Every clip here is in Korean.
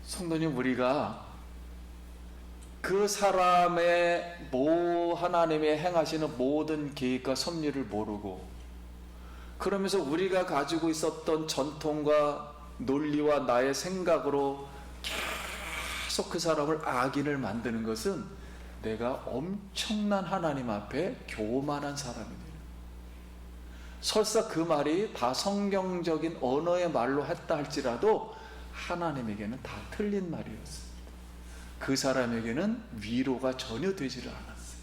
성도님, 우리가 그 사람의 하나님의 행하시는 모든 계획과 섭리를 모르고, 그러면서 우리가 가지고 있었던 전통과 논리와 나의 생각으로 계속 그 사람을 악인을 만드는 것은 내가 엄청난 하나님 앞에 교만한 사람입니다. 설사 그 말이 다 성경적인 언어의 말로 했다 할지라도 하나님에게는 다 틀린 말이었습니다. 그 사람에게는 위로가 전혀 되지를 않았어요.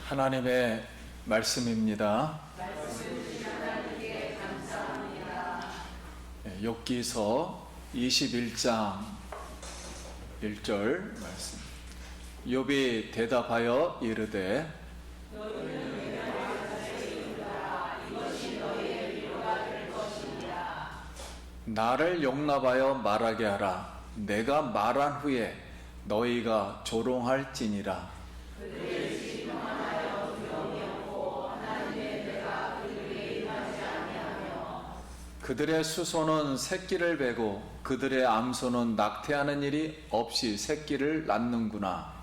하나님의 말씀입니다. 하나님께 감사합니다. 욥기서 21장 1절 말씀. 욥이 대답하여 이르되 나를 용납하여 말하게 하라. 내가 말한 후에 너희가 조롱할지니라. 그들의 수소는 새끼를 베고 그들의 암소는 낙태하는 일이 없이 새끼를 낳는구나.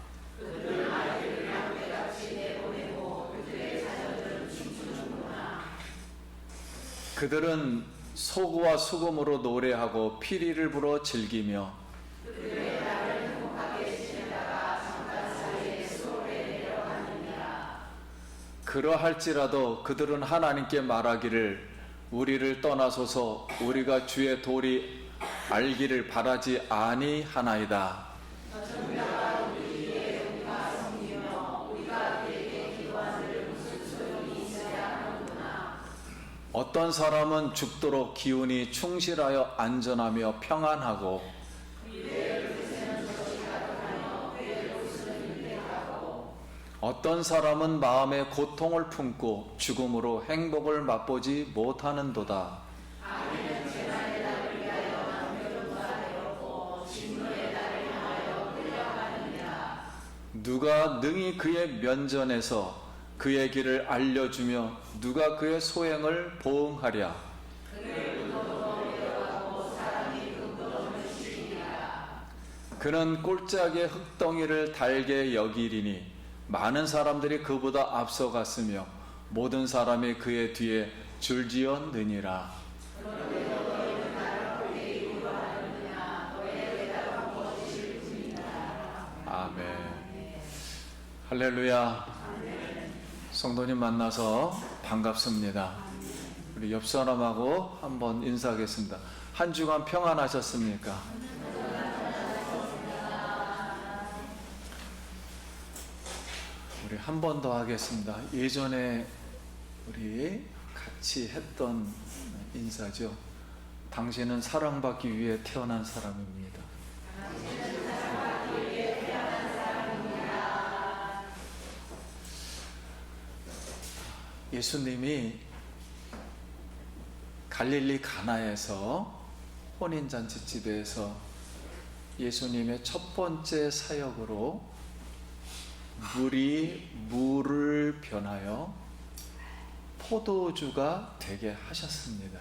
그들은 소구와 수금으로 노래하고 피리를 불어 즐기며 그러할지라도 그들은 하나님께 말하기를 우리를 떠나소서. 우리가 주의 도리 알기를 바라지 아니하나이다. 어떤 사람은 죽도록 기운이 충실하여 안전하며 평안하고 어떤 사람은 마음에 고통을 품고 죽음으로 행복을 맛보지 못하는도다. 누가 능히 그의 면전에서 그의 길을 알려주며 누가 그의 소행을 보응하랴. 그는 꼴짝의 흙덩이를 달게 여기리니 많은 사람들이 그보다 앞서갔으며 모든 사람이 그의 뒤에 줄지어 느니라. 아멘. 할렐루야. 성도님 만나서 반갑습니다. 우리 옆 사람하고 한번 인사하겠습니다. 한 주간 평안하셨습니까? 우리 한 번 더 하겠습니다. 예전에 우리 같이 했던 인사죠. 당신은 사랑받기 위해 태어난 사람입니다. 예수님이 갈릴리 가나에서 혼인잔치집에서 예수님의 첫 번째 사역으로 물이 물을 변하여 포도주가 되게 하셨습니다.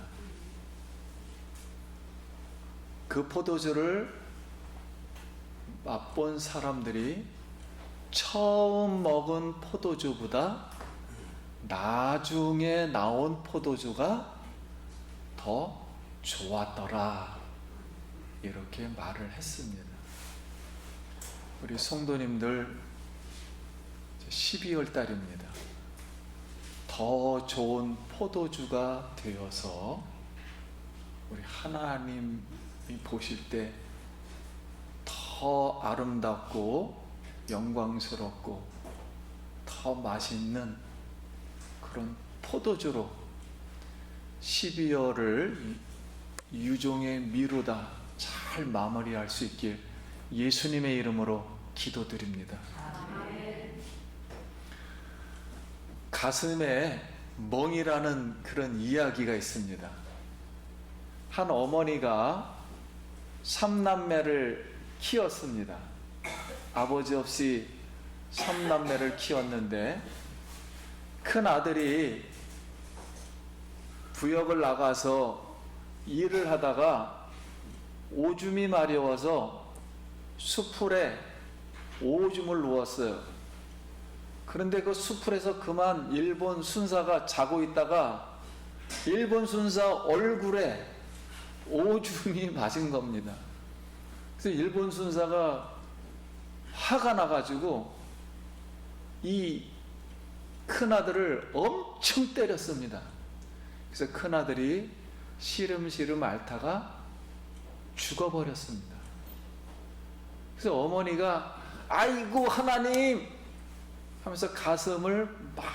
그 포도주를 맛본 사람들이 처음 먹은 포도주보다 나중에 나온 포도주가 더 좋았더라, 이렇게 말을 했습니다. 우리 성도님들 12월 달입니다. 더 좋은 포도주가 되어서 우리 하나님이 보실 때 더 아름답고 영광스럽고 더 맛있는 그런 포도주로 12월을 유종의 미로다 잘 마무리할 수 있길 예수님의 이름으로 기도드립니다. 가슴에 멍이라는 그런 이야기가 있습니다. 한 어머니가 3남매를 키웠습니다. 아버지 없이 3남매를 키웠는데 큰 아들이 부역을 나가서 일을 하다가 오줌이 마려워서 수풀에 오줌을 누웠어요. 그런데 그 수풀에서 그만 일본 순사가 자고 있다가 일본 순사 얼굴에 오줌이 맞은 겁니다. 그래서 일본 순사가 화가 나가지고 이 큰아들을 엄청 때렸습니다. 그래서 큰아들이 시름시름 앓다가 죽어버렸습니다. 그래서 어머니가 아이고 하나님 하면서 가슴을 막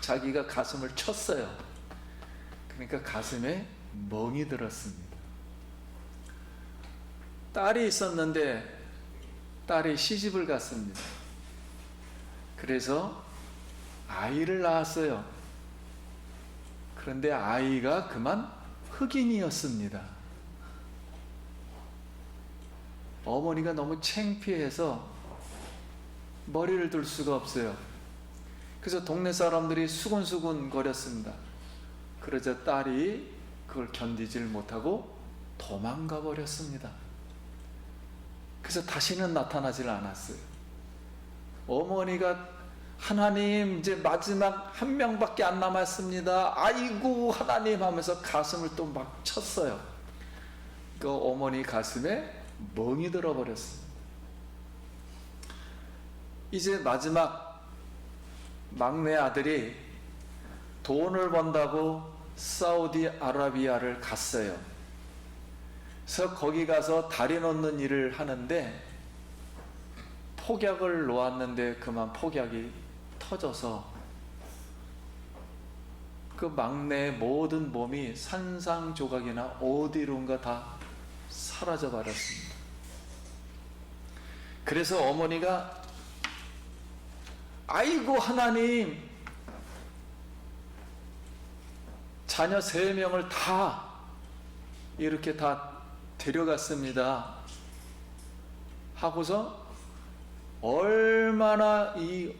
자기가 가슴을 쳤어요. 그러니까 가슴에 멍이 들었습니다. 딸이 있었는데 딸이 시집을 갔습니다. 그래서 아이를 낳았어요. 그런데 아이가 그만 흑인이었습니다. 어머니가 너무 창피해서 머리를 들 수가 없어요. 그래서 동네 사람들이 수군수군 거렸습니다. 그러자 딸이 그걸 견디질 못하고 도망가 버렸습니다. 그래서 다시는 나타나질 않았어요. 어머니가 하나님 이제 마지막 한 명밖에 안 남았습니다. 아이고 하나님 하면서 가슴을 또 막 쳤어요. 그 어머니 가슴에 멍이 들어버렸습니다. 이제 마지막 막내 아들이 돈을 번다고 사우디아라비아를 갔어요. 그래서 거기 가서 다리 놓는 일을 하는데 폭약을 놓았는데 그만 폭약이 터져서 그 막내의 모든 몸이 산상조각이나 어디론가 다 사라져 버렸습니다. 그래서 어머니가 아이고 하나님 자녀 3명을 다 이렇게 다 데려갔습니다 하고서 얼마나 이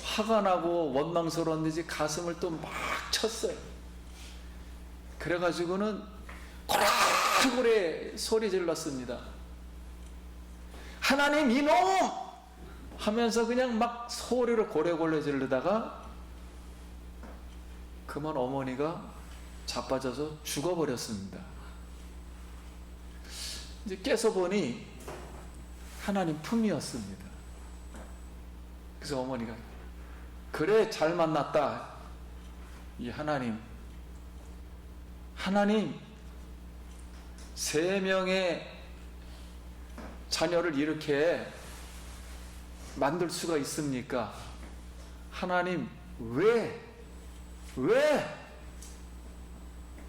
화가 나고 원망스러웠는지 가슴을 또 막 쳤어요. 그래가지고는 고래고래 소리 질렀습니다. 하나님 이놈! 하면서 그냥 막 소리를 고래고래 지르다가 그만 어머니가 자빠져서 죽어버렸습니다. 이제 깨서 보니 하나님 품이었습니다. 그래서 어머니가 그래 잘 만났다. 이 하나님 3명의 자녀를 이렇게 만들 수가 있습니까? 하나님 왜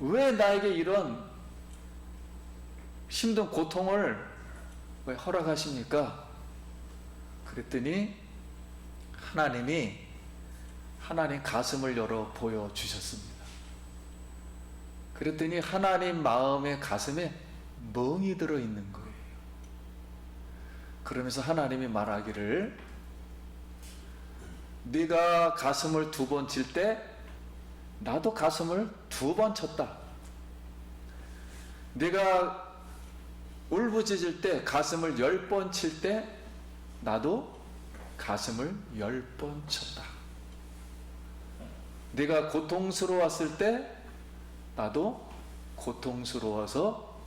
나에게 이런 힘든 고통을 왜 허락하십니까? 그랬더니 하나님 가슴을 열어 보여주셨습니다. 그랬더니 하나님 마음의 가슴에 멍이 들어있는 거예요. 그러면서 하나님이 말하기를 네가 가슴을 2번 칠 때 나도 가슴을 2번 쳤다. 네가 울부짖을 때 가슴을 10번 칠 때 나도 가슴을 10번 쳤다. 네가 고통스러웠을 때 나도 고통스러워서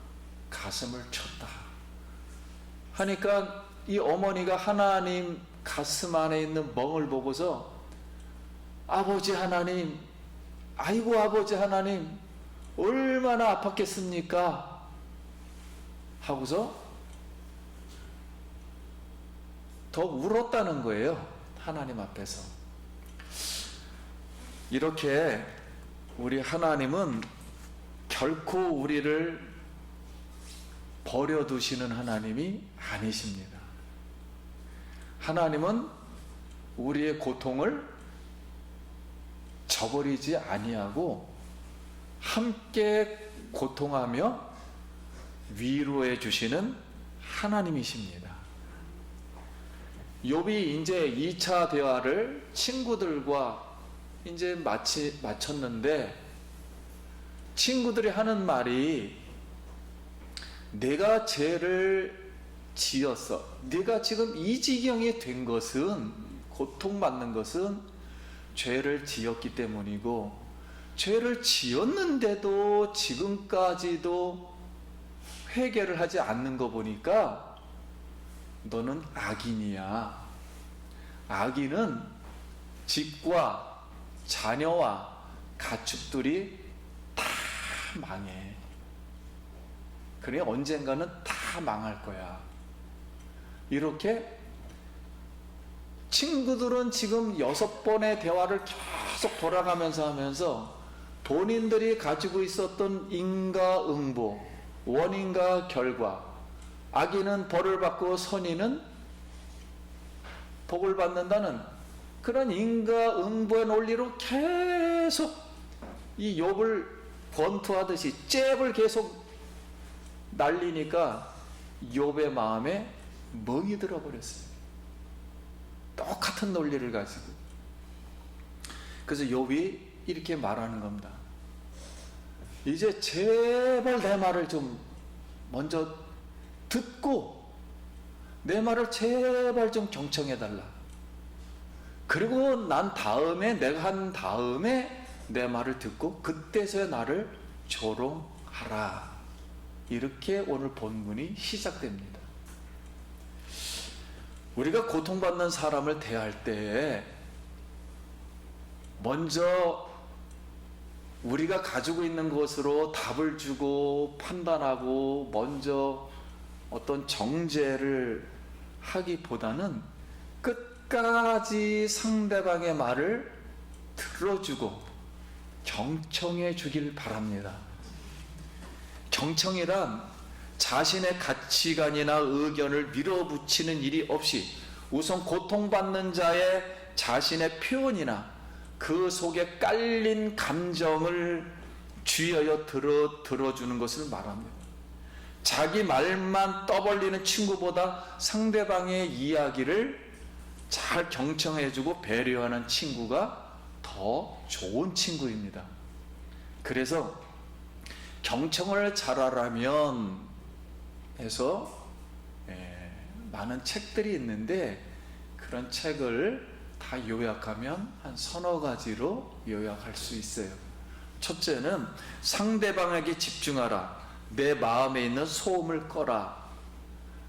가슴을 쳤다. 하니까 이 어머니가 하나님 가슴 안에 있는 멍을 보고서 아버지 하나님, 아이고 아버지 하나님 얼마나 아팠겠습니까? 하고서 더 울었다는 거예요. 하나님 앞에서. 이렇게 우리 하나님은 결코 우리를 버려두시는 하나님이 아니십니다. 하나님은 우리의 고통을 저버리지 아니하고 함께 고통하며 위로해 주시는 하나님이십니다. 욥이 이제 2차 대화를 친구들과 이제 마쳤는데 친구들이 하는 말이 내가 죄를 지었어. 내가 지금 이 지경이 된 것은, 고통받는 것은 죄를 지었기 때문이고, 죄를 지었는데도 지금까지도 회개를 하지 않는 거 보니까 너는 악인이야. 악인은 집과 자녀와 가축들이 다 망해. 그래 언젠가는 다 망할 거야. 이렇게 친구들은 지금 6번의 대화를 계속 돌아가면서 하면서 본인들이 가지고 있었던 인과응보, 원인과 결과, 악인은 벌을 받고 선인은 복을 받는다는 그런 인과응보의 논리로 계속 이 욥을 권투하듯이 잽을 계속 날리니까 욥의 마음에 멍이 들어버렸어요. 똑같은 논리를 가지고. 그래서 욥이 이렇게 말하는 겁니다. 이제 제발 내 말을 좀 먼저 듣고 내 말을 제발 좀 경청해달라. 그리고 난 다음에, 내가 한 다음에 내 말을 듣고 그때서야 나를 조롱하라. 이렇게 오늘 본문이 시작됩니다. 우리가 고통받는 사람을 대할 때 먼저 우리가 가지고 있는 것으로 답을 주고 판단하고 먼저 어떤 정죄를 하기보다는 끝까지 상대방의 말을 들어주고 경청해 주길 바랍니다. 경청이란 자신의 가치관이나 의견을 밀어붙이는 일이 없이 우선 고통받는 자의 자신의 표현이나 그 속에 깔린 감정을 쥐어여 들어주는 것을 말합니다. 자기 말만 떠벌리는 친구보다 상대방의 이야기를 잘 경청해주고 배려하는 친구가 더 좋은 친구입니다. 그래서 경청을 잘하라면 해서 많은 책들이 있는데 그런 책을 다 요약하면 한 서너 가지로 요약할 수 있어요. 첫째는 상대방에게 집중하라. 내 마음에 있는 소음을 꺼라.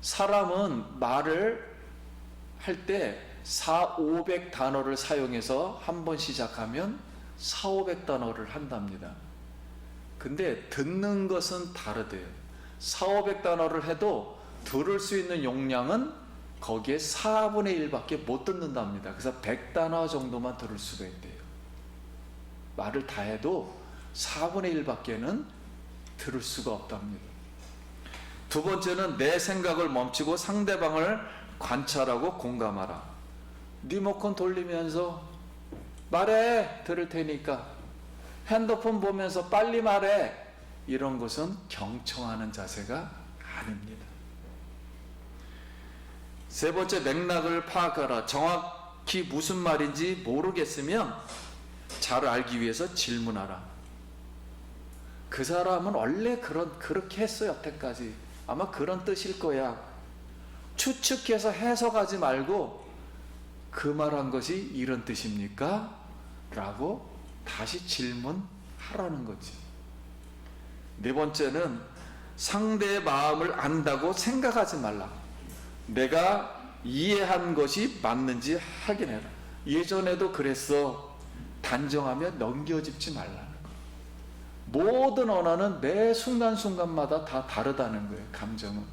사람은 말을 할 때 400-500 단어를 사용해서 한 번 시작하면 400-500 단어를 한답니다. 근데 듣는 것은 다르대요. 400-500 단어를 해도 들을 수 있는 용량은 거기에 4분의 1밖에 못 듣는답니다. 그래서 100단어 정도만 들을 수가 있대요. 말을 다 해도 4분의 1밖에는 들을 수가 없답니다. 두 번째는 내 생각을 멈추고 상대방을 관찰하고 공감하라. 리모컨 돌리면서 말해, 들을 테니까. 핸드폰 보면서 빨리 말해. 이런 것은 경청하는 자세가 아닙니다. 세 번째, 맥락을 파악하라. 정확히 무슨 말인지 모르겠으면 잘 알기 위해서 질문하라. 그 사람은 원래 그렇게 했어 여태까지. 아마 그런 뜻일 거야. 추측해서 해석하지 말고 그 말한 것이 이런 뜻입니까? 라고 다시 질문하라는 거지. 네 번째는 상대의 마음을 안다고 생각하지 말라. 내가 이해한 것이 맞는지 확인해라. 예전에도 그랬어. 단정하며 넘겨짚지 말라는 거. 모든 언어는 매 순간순간마다 다 다르다는 거예요. 감정은.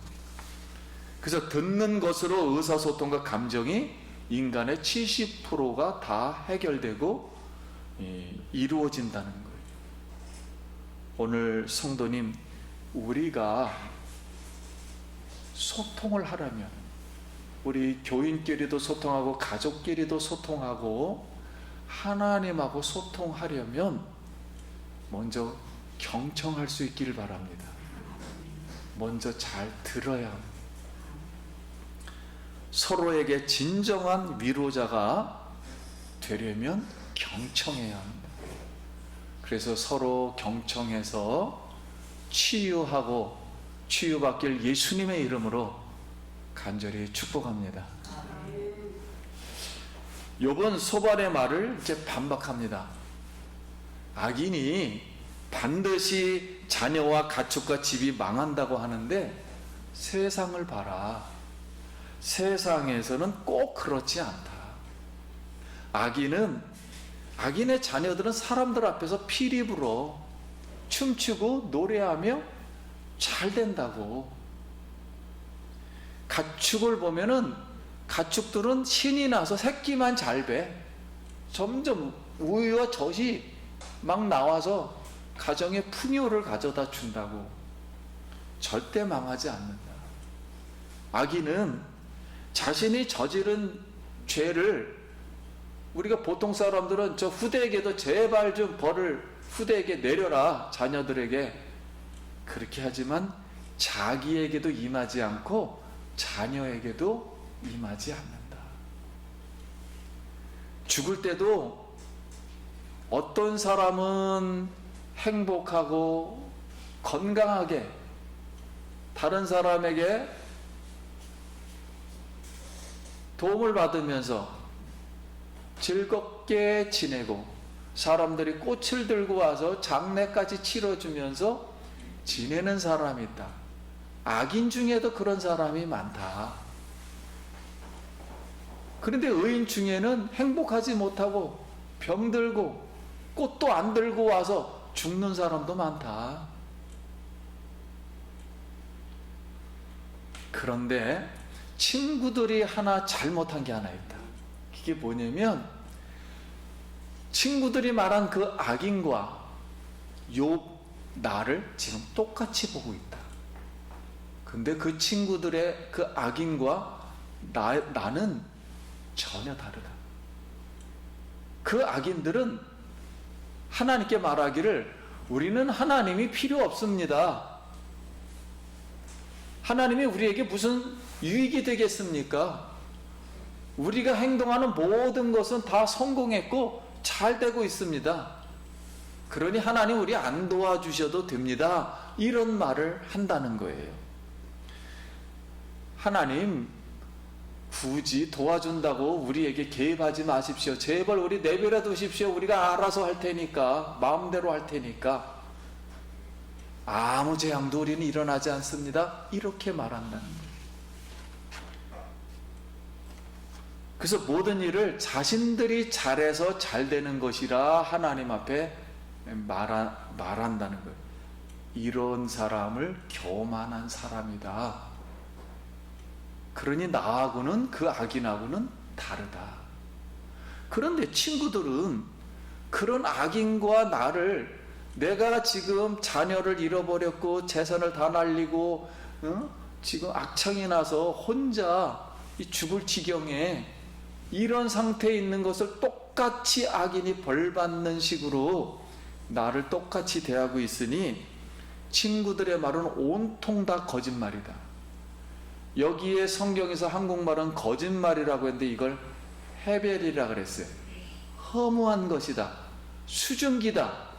그래서 듣는 것으로 의사소통과 감정이 인간의 70%가 다 해결되고 이루어진다는 거예요. 오늘 성도님, 우리가 소통을 하려면 우리 교인끼리도 소통하고 가족끼리도 소통하고 하나님하고 소통하려면 먼저 경청할 수 있기를 바랍니다. 먼저 잘 들어야 합니다. 서로에게 진정한 위로자가 되려면 경청해야 합니다. 그래서 서로 경청해서 치유하고 치유받길 예수님의 이름으로 간절히 축복합니다. 욥은 소발의 말을 이제 반박합니다. 악인이 반드시 자녀와 가축과 집이 망한다고 하는데 세상을 봐라. 세상에서는 꼭 그렇지 않다. 악인의 자녀들은 사람들 앞에서 피리 불어 춤추고 노래하며 잘 된다고. 가축을 보면은 가축들은 신이 나서 새끼만 잘 배. 점점 우유와 젖이 막 나와서 가정에 풍요를 가져다 준다고. 절대 망하지 않는다. 악인은 자신이 저지른 죄를 우리가 보통 사람들은 저 후대에게도 제발 좀 벌을 후대에게 내려라, 자녀들에게. 그렇게 하지만 자기에게도 임하지 않고 자녀에게도 임하지 않는다. 죽을 때도 어떤 사람은 행복하고 건강하게 다른 사람에게 도움을 받으면서 즐겁게 지내고 사람들이 꽃을 들고 와서 장례까지 치러주면서 지내는 사람이 있다. 악인 중에도 그런 사람이 많다. 그런데 의인 중에는 행복하지 못하고 병들고 꽃도 안 들고 와서 죽는 사람도 많다. 그런데 친구들이 하나 잘못한 게 하나 있다. 이게 뭐냐면 친구들이 말한 그 악인과 나를 지금 똑같이 보고 있다. 근데 그 친구들의 그 악인과 나는 전혀 다르다. 그 악인들은 하나님께 말하기를 우리는 하나님이 필요 없습니다. 하나님이 우리에게 무슨 유익이 되겠습니까? 우리가 행동하는 모든 것은 다 성공했고 잘 되고 있습니다. 그러니 하나님 우리 안 도와주셔도 됩니다. 이런 말을 한다는 거예요. 하나님 굳이 도와준다고 우리에게 개입하지 마십시오. 제발 우리 내버려 두십시오. 우리가 알아서 할 테니까, 마음대로 할 테니까. 아무 재앙도 우리는 일어나지 않습니다. 이렇게 말한다는 거예요. 그래서 모든 일을 자신들이 잘해서 잘 되는 것이라 하나님 앞에 말한다는 거예요. 이런 사람을 교만한 사람이다. 그러니 나하고는 그 악인하고는 다르다. 그런데 친구들은 그런 악인과 나를 내가 지금 자녀를 잃어버렸고 재산을 다 날리고 지금 악창이 나서 혼자 죽을 지경에 이런 상태에 있는 것을 똑같이 악인이 벌받는 식으로 나를 똑같이 대하고 있으니 친구들의 말은 온통 다 거짓말이다. 여기에 성경에서 한국말은 거짓말이라고 했는데 이걸 해벨이라 그랬어요. 허무한 것이다. 수증기다.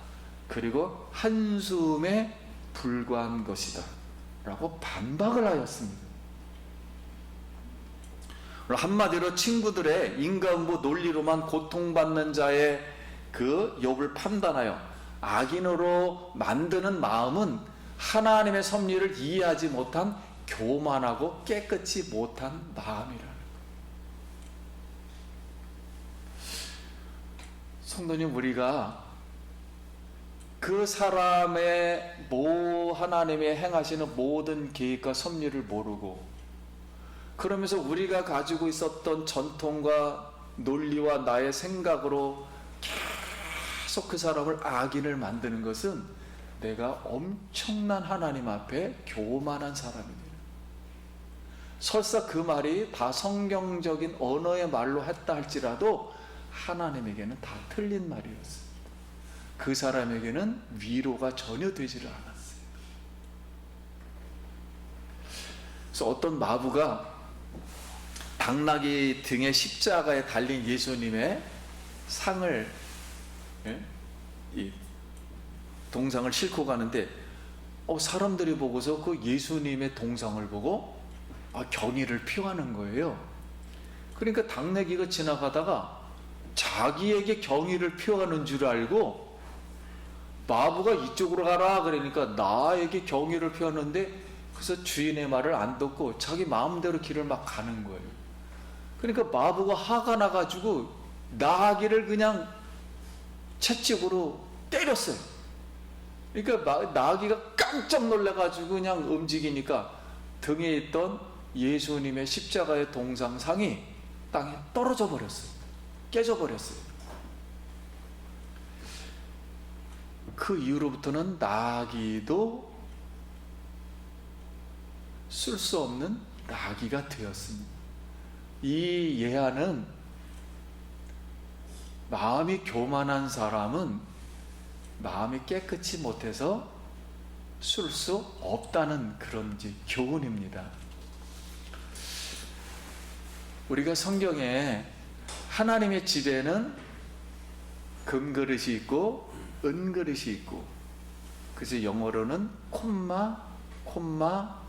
그리고 한숨에 불과한 것이다. 라고 반박을 하였습니다. 한마디로 친구들의 인간부 논리로만 고통받는 자의 그 욥을 판단하여 악인으로 만드는 마음은 하나님의 섭리를 이해하지 못한 교만하고 깨끗이 못한 마음이라는 거예요. 성도님, 우리가 그 사람의 하나님의 행하시는 모든 계획과 섭리를 모르고 그러면서 우리가 가지고 있었던 전통과 논리와 나의 생각으로 계속 그 사람을 악인을 만드는 것은 내가 엄청난 하나님 앞에 교만한 사람입니다. 설사 그 말이 다 성경적인 언어의 말로 했다 할지라도 하나님에게는 다 틀린 말이었습니다. 그 사람에게는 위로가 전혀 되지를 않았어요. 그래서 어떤 마부가 당나귀 등에 십자가에 달린 예수님의 상을 이 동상을 싣고 가는데 사람들이 보고서 그 예수님의 동상을 보고 경의를 표하는 거예요. 그러니까 당나귀가 지나가다가 자기에게 경의를 표하는 줄 알고 마부가 이쪽으로 가라 그러니까 나에게 경의를 표하는데, 그래서 주인의 말을 안 듣고 자기 마음대로 길을 막 가는 거예요. 그러니까 마부가 화가 나가지고 나귀를 그냥 채찍으로 때렸어요. 그러니까 나귀가 깜짝 놀라가지고 그냥 움직이니까 등에 있던 예수님의 십자가의 동상상이 땅에 떨어져 버렸어요. 깨져 버렸어요. 그 이후로부터는 나귀도 쓸 수 없는 나귀가 되었습니다. 이 예화는 마음이 교만한 사람은 마음이 깨끗이 못해서 쓸 수 없다는 그런 교훈입니다. 우리가 성경에 하나님의 집에는 금그릇이 있고 은그릇이 있고, 그래서 영어로는 콤마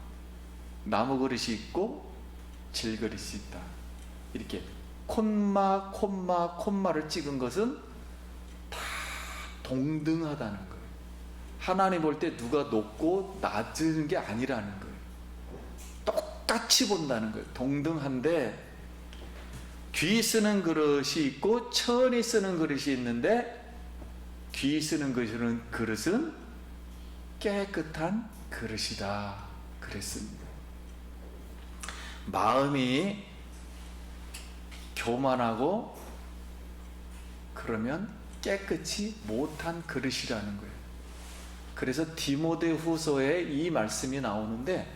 나무그릇이 있고 질그릇이 있다. 이렇게 콤마를 찍은 것은 다 동등하다는 거예요. 하나님 볼 때 누가 높고 낮은 게 아니라는 거예요. 똑같이 본다는 거예요. 동등한데, 귀 쓰는 그릇이 있고 천이 쓰는 그릇이 있는데, 귀 쓰는 그릇은 깨끗한 그릇이다 그랬습니다. 마음이 교만하고 그러면 깨끗이 못한 그릇이라는 거예요. 그래서 디모데후서에 이 말씀이 나오는데,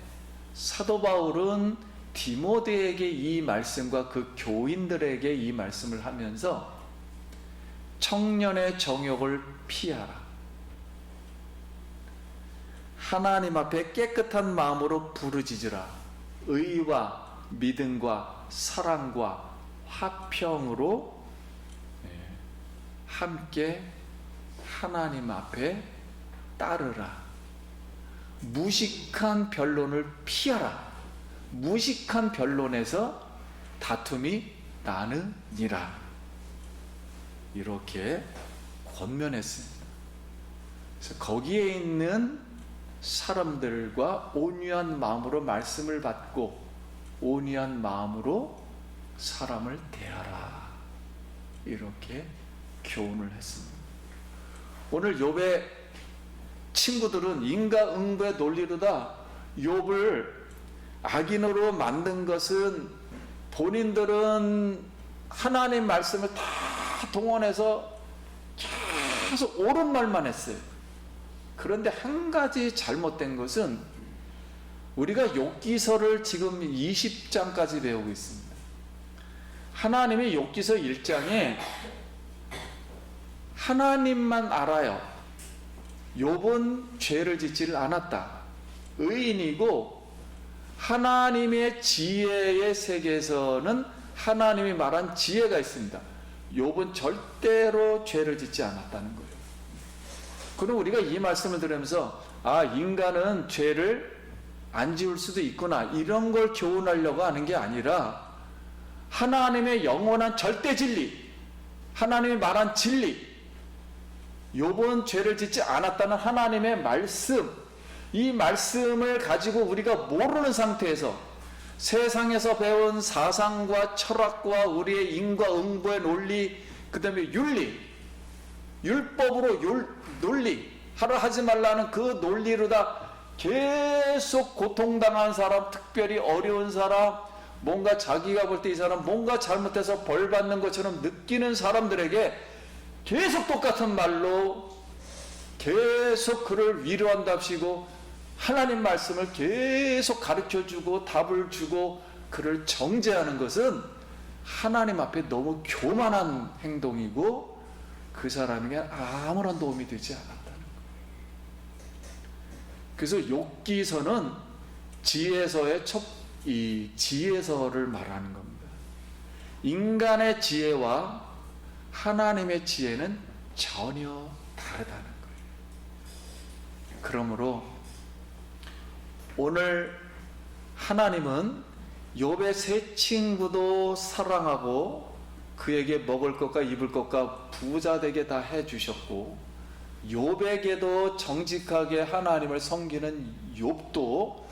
사도 바울은 디모데에게 이 말씀과 그 교인들에게 이 말씀을 하면서 청년의 정욕을 피하라, 하나님 앞에 깨끗한 마음으로 부르짖으라, 의와 믿음과 사랑과 화평으로 함께 하나님 앞에 따르라. 무식한 변론을 피하라. 무식한 변론에서 다툼이 나느니라. 이렇게 권면했습니다. 그래서 거기에 있는 사람들과 온유한 마음으로 말씀을 받고 온유한 마음으로 사람을 대하라. 이렇게 교훈을 했습니다. 오늘 욥의 친구들은 인과응보의 논리로다 욥을 악인으로 만든 것은, 본인들은 하나님 말씀을 다 동원해서 계속 옳은 말만 했어요. 그런데 한 가지 잘못된 것은, 우리가 욥기서를 지금 20장까지 배우고 있습니다. 하나님의 욥기서 1장에 하나님만 알아요. 욥은 죄를 짓지를 않았다. 의인이고, 하나님의 지혜의 세계에서는 하나님이 말한 지혜가 있습니다. 욥은 절대로 죄를 짓지 않았다는 거예요. 그럼 우리가 이 말씀을 들으면서 인간은 죄를 안 지을 수도 있구나, 이런 걸 교훈하려고 하는 게 아니라, 하나님의 영원한 절대 진리, 하나님이 말한 진리, 욥은 죄를 짓지 않았다는 하나님의 말씀, 이 말씀을 가지고 우리가 모르는 상태에서 세상에서 배운 사상과 철학과 우리의 인과응보의 논리, 그 다음에 윤리, 율법으로 논리 하라 하지 말라는 그 논리로다 계속 고통당한 사람, 특별히 어려운 사람, 뭔가 자기가 볼 때 이 사람 뭔가 잘못해서 벌 받는 것처럼 느끼는 사람들에게 계속 똑같은 말로 계속 그를 위로한답시고 하나님 말씀을 계속 가르쳐주고 답을 주고 그를 정죄하는 것은 하나님 앞에 너무 교만한 행동이고, 그 사람에게 아무런 도움이 되지 않았다는 거예요. 그래서 욥기서는 지혜서의 이 지혜서를 말하는 겁니다. 인간의 지혜와 하나님의 지혜는 전혀 다르다는 거예요. 그러므로 오늘 하나님은 욥의 세 친구도 사랑하고 그에게 먹을 것과 입을 것과 부자 되게 다 해주셨고, 욥에게도 정직하게 하나님을 섬기는 욥도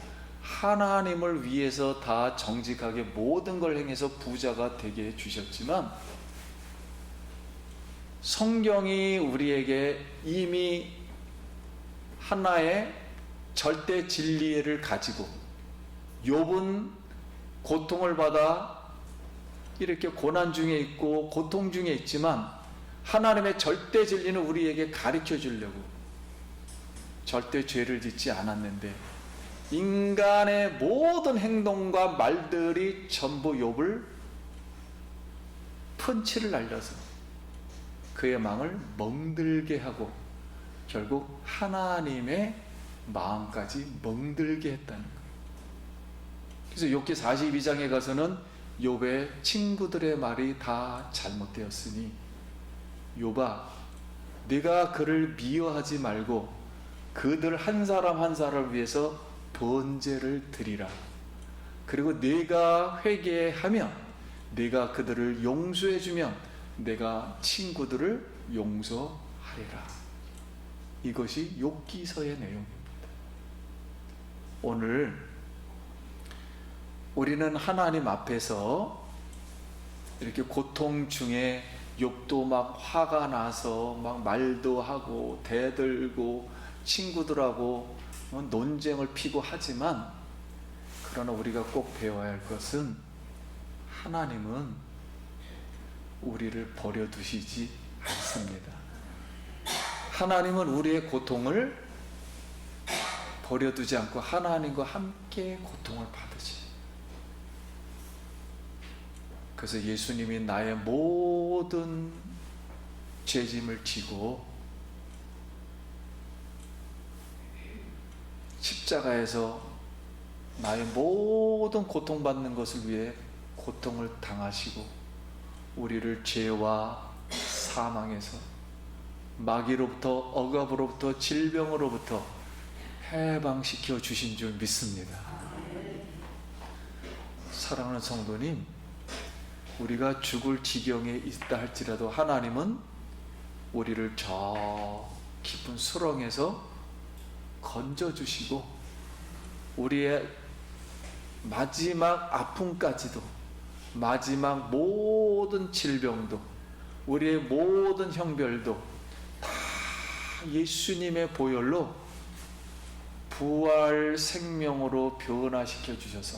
하나님을 위해서 다 정직하게 모든 걸 행해서 부자가 되게 해주셨지만, 성경이 우리에게 이미 하나의 절대 진리를 가지고, 욥은 고통을 받아 이렇게 고난 중에 있고 고통 중에 있지만 하나님의 절대 진리는 우리에게 가르쳐 주려고 절대 죄를 짓지 않았는데, 인간의 모든 행동과 말들이 전부 욥을 펀치를 날려서 그의 마음을 멍들게 하고 결국 하나님의 마음까지 멍들게 했다는 거예요. 그래서 욥기 42장에 가서는 욥의 친구들의 말이 다 잘못되었으니 욥아, 네가 그를 미워하지 말고 그들 한 사람 한 사람을 위해서 번제를 드리라. 그리고 네가 회개하면, 네가 그들을 용서해 주면 내가 친구들을 용서하리라. 이것이 욥기서의 내용입니다. 오늘 우리는 하나님 앞에서 이렇게 고통 중에 욥도 막 화가 나서 막 말도 하고 대들고 친구들하고 논쟁을 피고 하지만, 그러나 우리가 꼭 배워야 할 것은 하나님은 우리를 버려두시지 않습니다. 하나님은 우리의 고통을 버려두지 않고 하나님과 함께 고통을 받으시. 그래서 예수님이 나의 모든 죄짐을 지고 십자가에서 나의 모든 고통받는 것을 위해 고통을 당하시고 우리를 죄와 사망에서, 마귀로부터, 억압으로부터, 질병으로부터 해방시켜 주신 줄 믿습니다. 사랑하는 성도님, 우리가 죽을 지경에 있다 할지라도 하나님은 우리를 저 깊은 수렁에서 건져주시고 우리의 마지막 아픔까지도, 마지막 모든 질병도, 우리의 모든 형별도 다 예수님의 보혈로 부활 생명으로 변화시켜 주셔서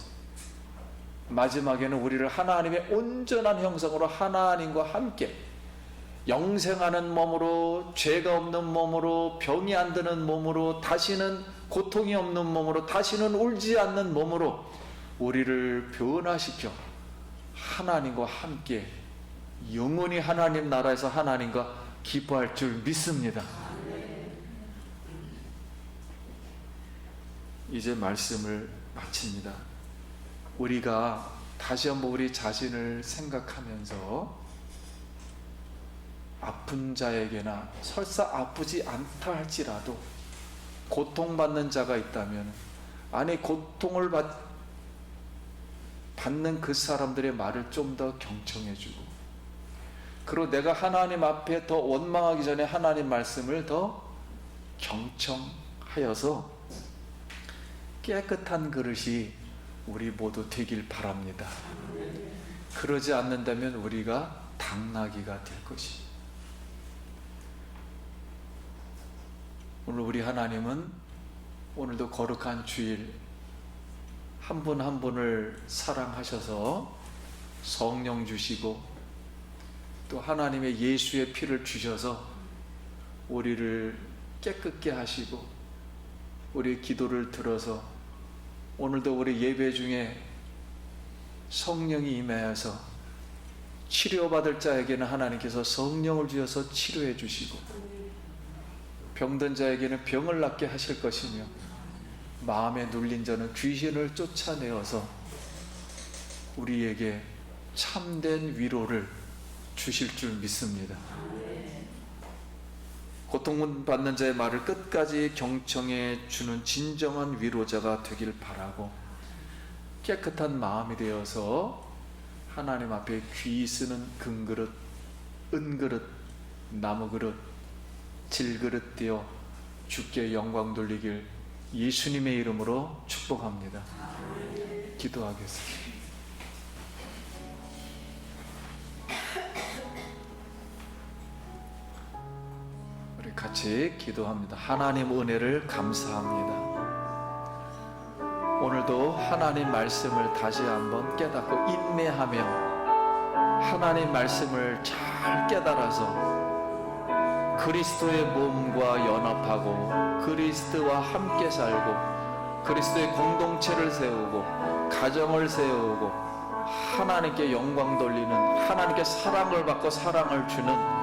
마지막에는 우리를 하나님의 온전한 형상으로 하나님과 함께 영생하는 몸으로, 죄가 없는 몸으로, 병이 안 드는 몸으로, 다시는 고통이 없는 몸으로, 다시는 울지 않는 몸으로 우리를 변화시켜 하나님과 함께 영원히 하나님 나라에서 하나님과 기뻐할 줄 믿습니다. 이제 말씀을 마칩니다. 우리가 다시 한번 우리 자신을 생각하면서 아픈 자에게나, 설사 아프지 않다 할지라도 고통받는 자가 있다면, 아니 고통을 받는 그 사람들의 말을 좀 더 경청해주고, 그리고 내가 하나님 앞에 더 원망하기 전에 하나님 말씀을 더 경청하여서 깨끗한 그릇이 우리 모두 되길 바랍니다. 그러지 않는다면 우리가 당나귀가 될 것입니다. 오늘 우리 하나님은 오늘도 거룩한 주일 한 분 한 분을 사랑하셔서 성령 주시고 또 하나님의 예수의 피를 주셔서 우리를 깨끗게 하시고 우리의 기도를 들어서 오늘도 우리 예배 중에 성령이 임하여서 치료받을 자에게는 하나님께서 성령을 주셔서 치료해 주시고 병든 자에게는 병을 낫게 하실 것이며 마음에 눌린 자는 귀신을 쫓아내어서 우리에게 참된 위로를 주실 줄 믿습니다. 고통받는 자의 말을 끝까지 경청해 주는 진정한 위로자가 되길 바라고, 깨끗한 마음이 되어서 하나님 앞에 귀 쓰는 금그릇, 은그릇, 나무그릇, 질그릇 되어 주께 영광 돌리길 예수님의 이름으로 축복합니다. 기도하겠습니다. 우리 같이 기도합니다. 하나님 은혜를 감사합니다. 오늘도 하나님 말씀을 다시 한번 깨닫고 인내하며 하나님 말씀을 잘 깨달아서 그리스도의 몸과 연합하고 그리스도와 함께 살고 그리스도의 공동체를 세우고 가정을 세우고 하나님께 영광 돌리는, 하나님께 사랑을 받고 사랑을 주는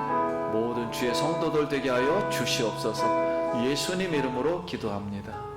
모든 주의 성도들 되게 하여 주시옵소서. 예수님 이름으로 기도합니다.